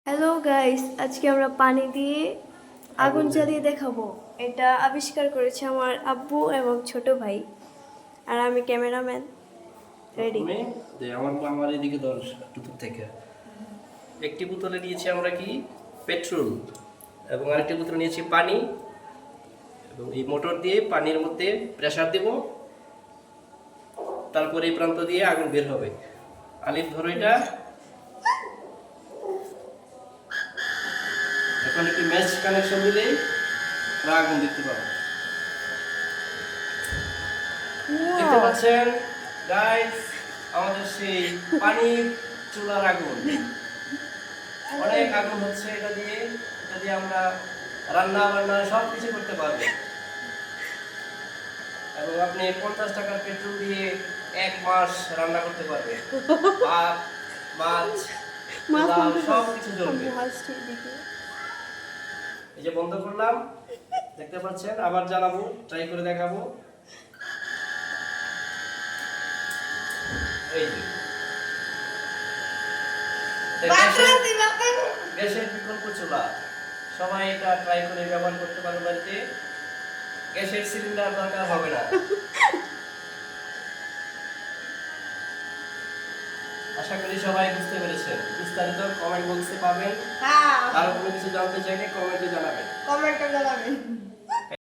Hello guys, আজকে আমরা পানি দিয়ে আগুন জ্বালিয়ে দেখাবো। এটা আবিষ্কার করেছে আমার আব্বু এবং ছোট ভাই, আর আমি ক্যামেরাম্যান। রেডি? প্রথমে যে আমার এদিকে ধর দূর থেকে একটি বোতলে নিয়েছি আমরা কি পেট্রোল এবং আরেকটি বোতলে নিয়েছি পানি এবং এই মোটর দিয়ে পানির মধ্যে প্রেসার দেব, তারপরে এই প্রান্ত দিয়ে আগুন বের হবে। আলিফ ধরো এটা। এখন একটি ম্যাচ কানেকশন দিলেই আমরা আগুন দেখতে পাবো। দেখতে পাচ্ছেন গাইস, আমাদের সেই পানির চুলার আগুন। অনেক আগুন হচ্ছে এটা দিয়ে আমরা রান্না বান্না সব কিছু করতে পারবো। এবং আপনি 50 টাকার পেট্রোল দিয়ে 1 মাস রান্না করতে পারবেন। ভাত, মাছ, পোলাও সব কিছু জ্বলবে। এই যে বন্ধ করলাম, দেখতে পাচ্ছেন। আবার জ্বালাবো, ট্রাই করে দেখাবো। এই যে গ্যাসের বিকল্প চুলা, সবাই এটা ট্রাই করে ব্যবহার করতে পারবে বাড়িতে। গ্যাসের সিলিন্ডার দরকার হবে না। আশা করি সবাই বুঝতে পেরেছেন। বিস্তারিত কমেন্ট বক্সে পাবেন। আর কোনো কিছু জানতে চাইলে কমেন্টে জানাবেন।